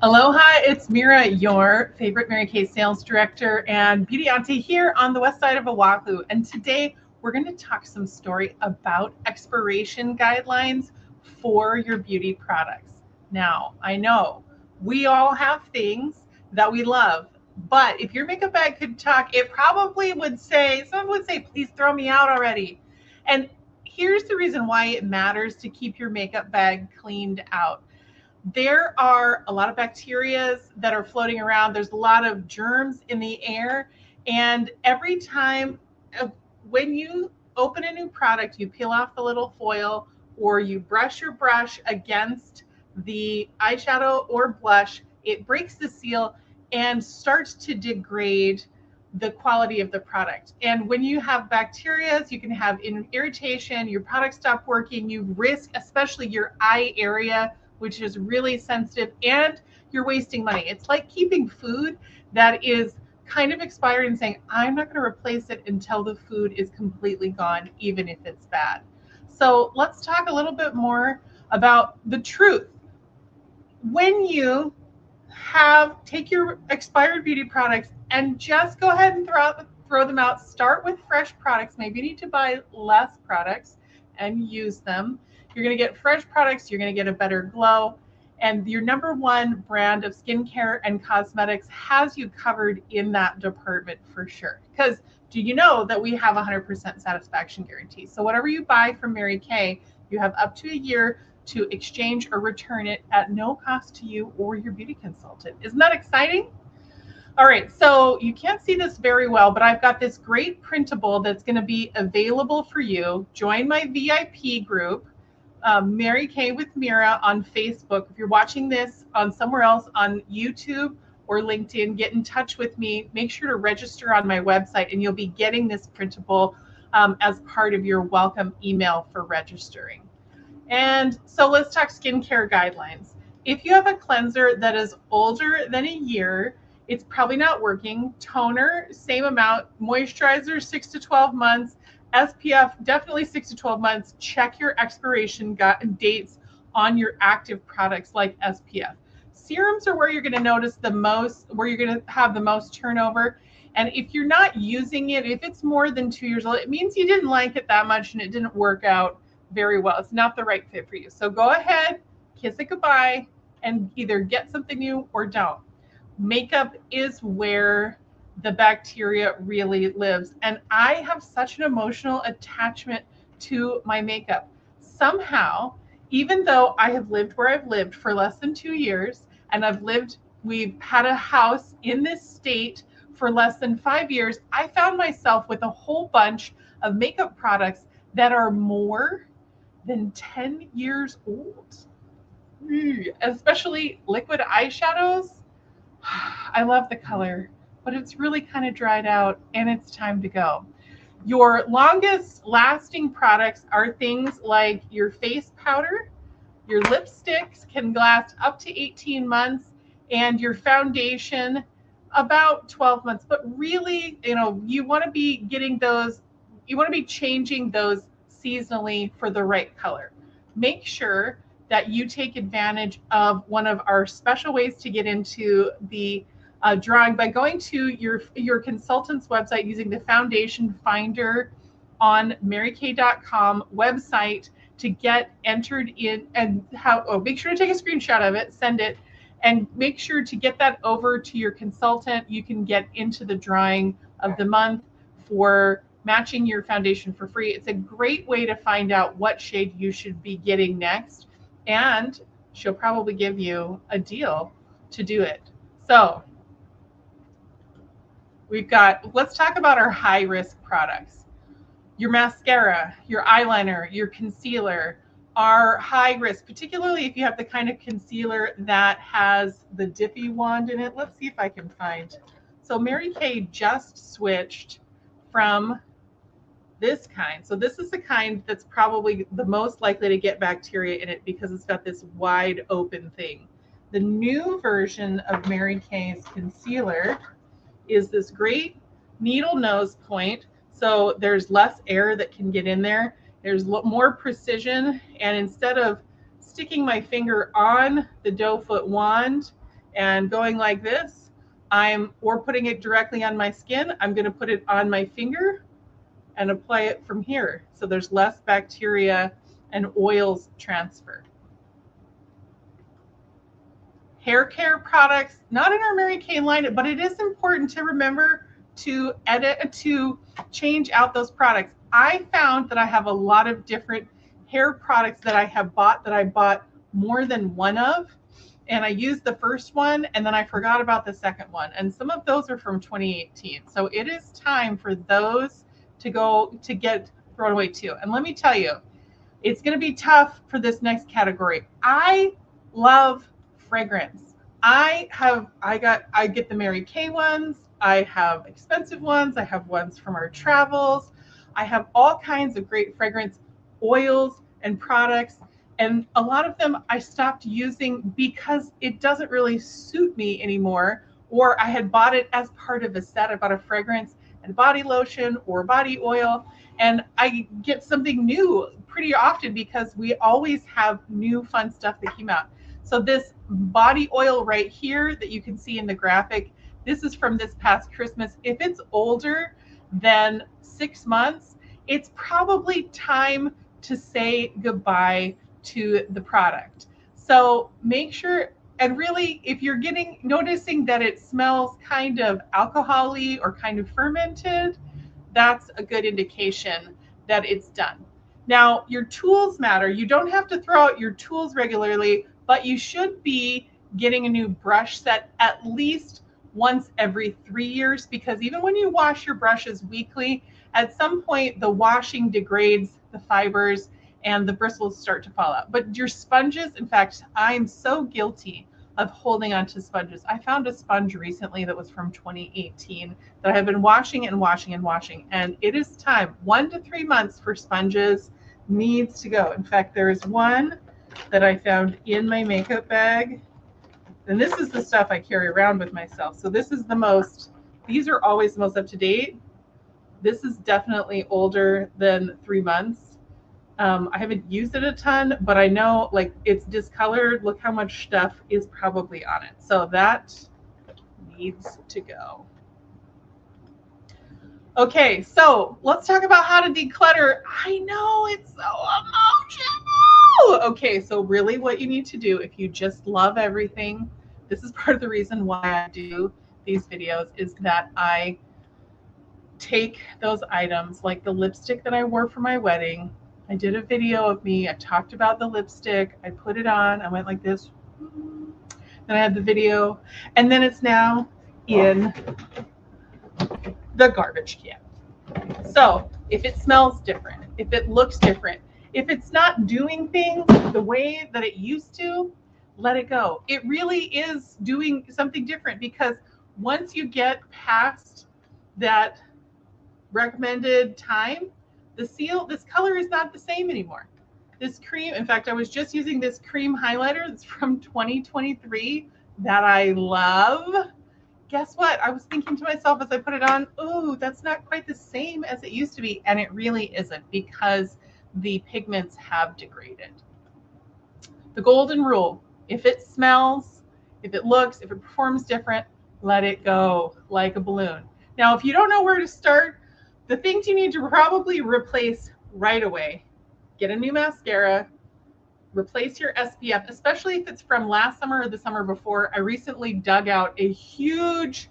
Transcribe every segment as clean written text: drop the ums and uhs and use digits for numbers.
Aloha, it's Mira, your favorite Mary Kay sales director and beauty auntie here on the west side of Oahu. And today we're going to talk some story about expiration guidelines for your beauty products. Now, I know we all have things that we love, but if your makeup bag could talk, it probably would say, someone would say, please throw me out already. And here's the reason why it matters to keep your makeup bag cleaned out. There are a lot of bacteria that are floating around. There's a lot of germs in the air. And every time when you open a new product, you peel off the little foil or you brush your brush against the eyeshadow or blush, it breaks the seal and starts to degrade the quality of the product. And when you have bacteria, you can have irritation, your product stop working, you risk especially your eye area, which is really sensitive, and you're wasting money. It's like keeping food that is kind of expired and saying, I'm not going to replace it until the food is completely gone, even if it's bad. So let's talk a little bit more about the truth. When you take your expired beauty products and just go ahead and throw them out. Start with fresh products. Maybe you need to buy less products and use them. You're going to get fresh products. You're going to get a better glow. And your number one brand of skincare and cosmetics has you covered in that department for sure. Because do you know that we have 100% satisfaction guarantee? So whatever you buy from Mary Kay, you have up to a year to exchange or return it at no cost to you or your beauty consultant. Isn't that exciting? All right, so you can't see this very well, but I've got this great printable that's going to be available for you. Join my VIP group, Mary Kay with Mira on Facebook. If you're watching this on somewhere else on YouTube or LinkedIn, get in touch with me. Make sure to register on my website, and you'll be getting this printable as part of your welcome email for registering. And so let's talk skincare guidelines. If you have a cleanser that is older than a year, it's probably not working. Toner, same amount. Moisturizer, 6 to 12 months. SPF, definitely 6 to 12 months. Check your expiration dates on your active products like SPF. Serums are where you're going to notice the most, where you're going to have the most turnover. And if you're not using it, if it's more than 2 years old, it means you didn't like it that much and it didn't work out very well. It's not the right fit for you. So go ahead, kiss it goodbye, and either get something new or don't. Makeup is where the bacteria really lives. And I have such an emotional attachment to my makeup. Somehow, even though I have lived where I've lived for less than 2 years, and we've had a house in this state for less than 5 years, I found myself with a whole bunch of makeup products that are more than 10 years old. Especially liquid eyeshadows. I love the color, but it's really kind of dried out and it's time to go. Your longest lasting products are things like your face powder, your lipsticks can last up to 18 months, and your foundation about 12 months. But really, you want to be changing those seasonally for the right color. Make sure that you take advantage of one of our special ways to get into the drawing by going to your consultant's website using the foundation finder on marykay.com website to get entered in, and make sure to take a screenshot of it, send it, and make sure to get that over to your consultant. You can get into the drawing of the month for matching your foundation for free. It's a great way to find out what shade you should be getting next, and she'll probably give you a deal to do it. So let's talk about our high risk products. Your mascara, your eyeliner, your concealer are high risk, particularly if you have the kind of concealer that has the dippy wand in it. Let's see if I can find. So Mary Kay just switched from this kind. So this is the kind that's probably the most likely to get bacteria in it because it's got this wide open thing. The new version of Mary Kay's concealer is this great needle nose point. So there's less air that can get in there. There's more precision. And instead of sticking my finger on the doe foot wand and going like this, or putting it directly on my skin. I'm going to put it on my finger and apply it from here, so there's less bacteria and oils transfer. Hair care products, not in our Mary Kay line, but it is important to remember to change out those products. I found that I have a lot of different hair products that I bought more than one of, and I used the first one and then I forgot about the second one, and some of those are from 2018. So it is time for those to get thrown away too. And let me tell you, it's going to be tough for this next category. I love fragrance. I get the Mary Kay ones. I have expensive ones. I have ones from our travels. I have all kinds of great fragrance oils and products. And a lot of them I stopped using because it doesn't really suit me anymore. Or I had bought it as part of a set. I bought a fragrance and body lotion or body oil. And I get something new pretty often because we always have new fun stuff that came out. So this body oil right here that you can see in the graphic, this is from this past Christmas. If it's older than 6 months, it's probably time to say goodbye to the product. So make sure, and really, if you're noticing that it smells kind of alcohol-y or kind of fermented, that's a good indication that it's done. Now, your tools matter. You don't have to throw out your tools regularly, but you should be getting a new brush set at least once every 3 years, because even when you wash your brushes weekly, at some point the washing degrades the fibers and the bristles start to fall out. But your sponges, in fact, I'm so guilty of holding on to sponges. I found a sponge recently that was from 2018 that I have been washing and washing and washing, and it is time. 1 to 3 months for sponges needs to go. In fact, there is one that I found in my makeup bag, and this is the stuff I carry around with myself. So this is these are always the most up to date. This is definitely older than 3 months. I haven't used it a ton, but I know like it's discolored. Look how much stuff is probably on it. So that needs to go. Okay, so let's talk about how to declutter. I know it's so emotional. Okay, so really what you need to do if you just love everything, this is part of the reason why I do these videos, is that I take those items like the lipstick that I wore for my wedding. I did a video of me. I talked about the lipstick. I put it on. I went like this. Then I had the video. And then it's now in the garbage can. So if it smells different, if it looks different, if it's not doing things the way that it used to, let it go. It really is doing something different, because once you get past that recommended time, this color is not the same anymore. This cream, in fact, I was just using this cream highlighter that's from 2023 that I love. Guess what? I was thinking to myself as I put it on, oh, that's not quite the same as it used to be. And it really isn't, because the pigments have degraded. The golden rule: if it smells, if it looks, if it performs different, let it go like a balloon. Now, if you don't know where to start, the things you need to probably replace right away: get a new mascara, replace your SPF, especially if it's from last summer or the summer before. I recently dug out a huge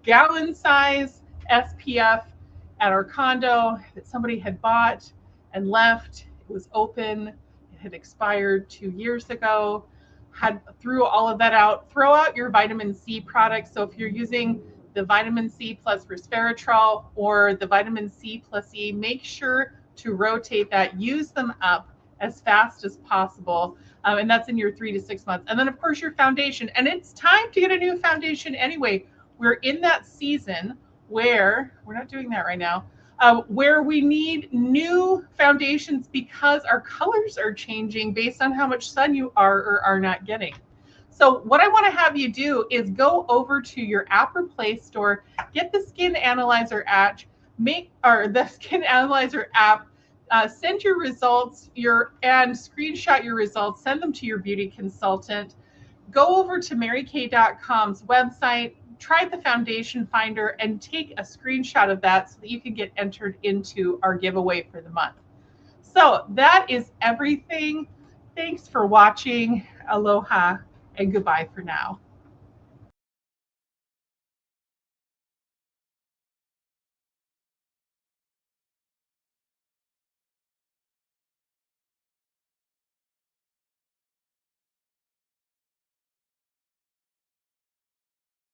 gallon size SPF at our condo that somebody had bought and left. It was open. It had expired 2 years ago. Threw all of that out. Throw out your vitamin C products. So if you're using the vitamin C plus resveratrol or the vitamin C plus E, make sure to rotate that. Use them up as fast as possible. And that's in your 3 to 6 months. And then of course your foundation, and it's time to get a new foundation anyway. We're in that season where, we're not doing that right now, where we need new foundations because our colors are changing based on how much sun you are or are not getting. So what I want to have you do is go over to your app or Play Store, get the Skin Analyzer app, send your results and screenshot your results, send them to your beauty consultant. go over to marykay.com's website, try the foundation finder, and take a screenshot of that so that you can get entered into our giveaway for the month. So that is everything. Thanks for watching. Aloha and goodbye for now.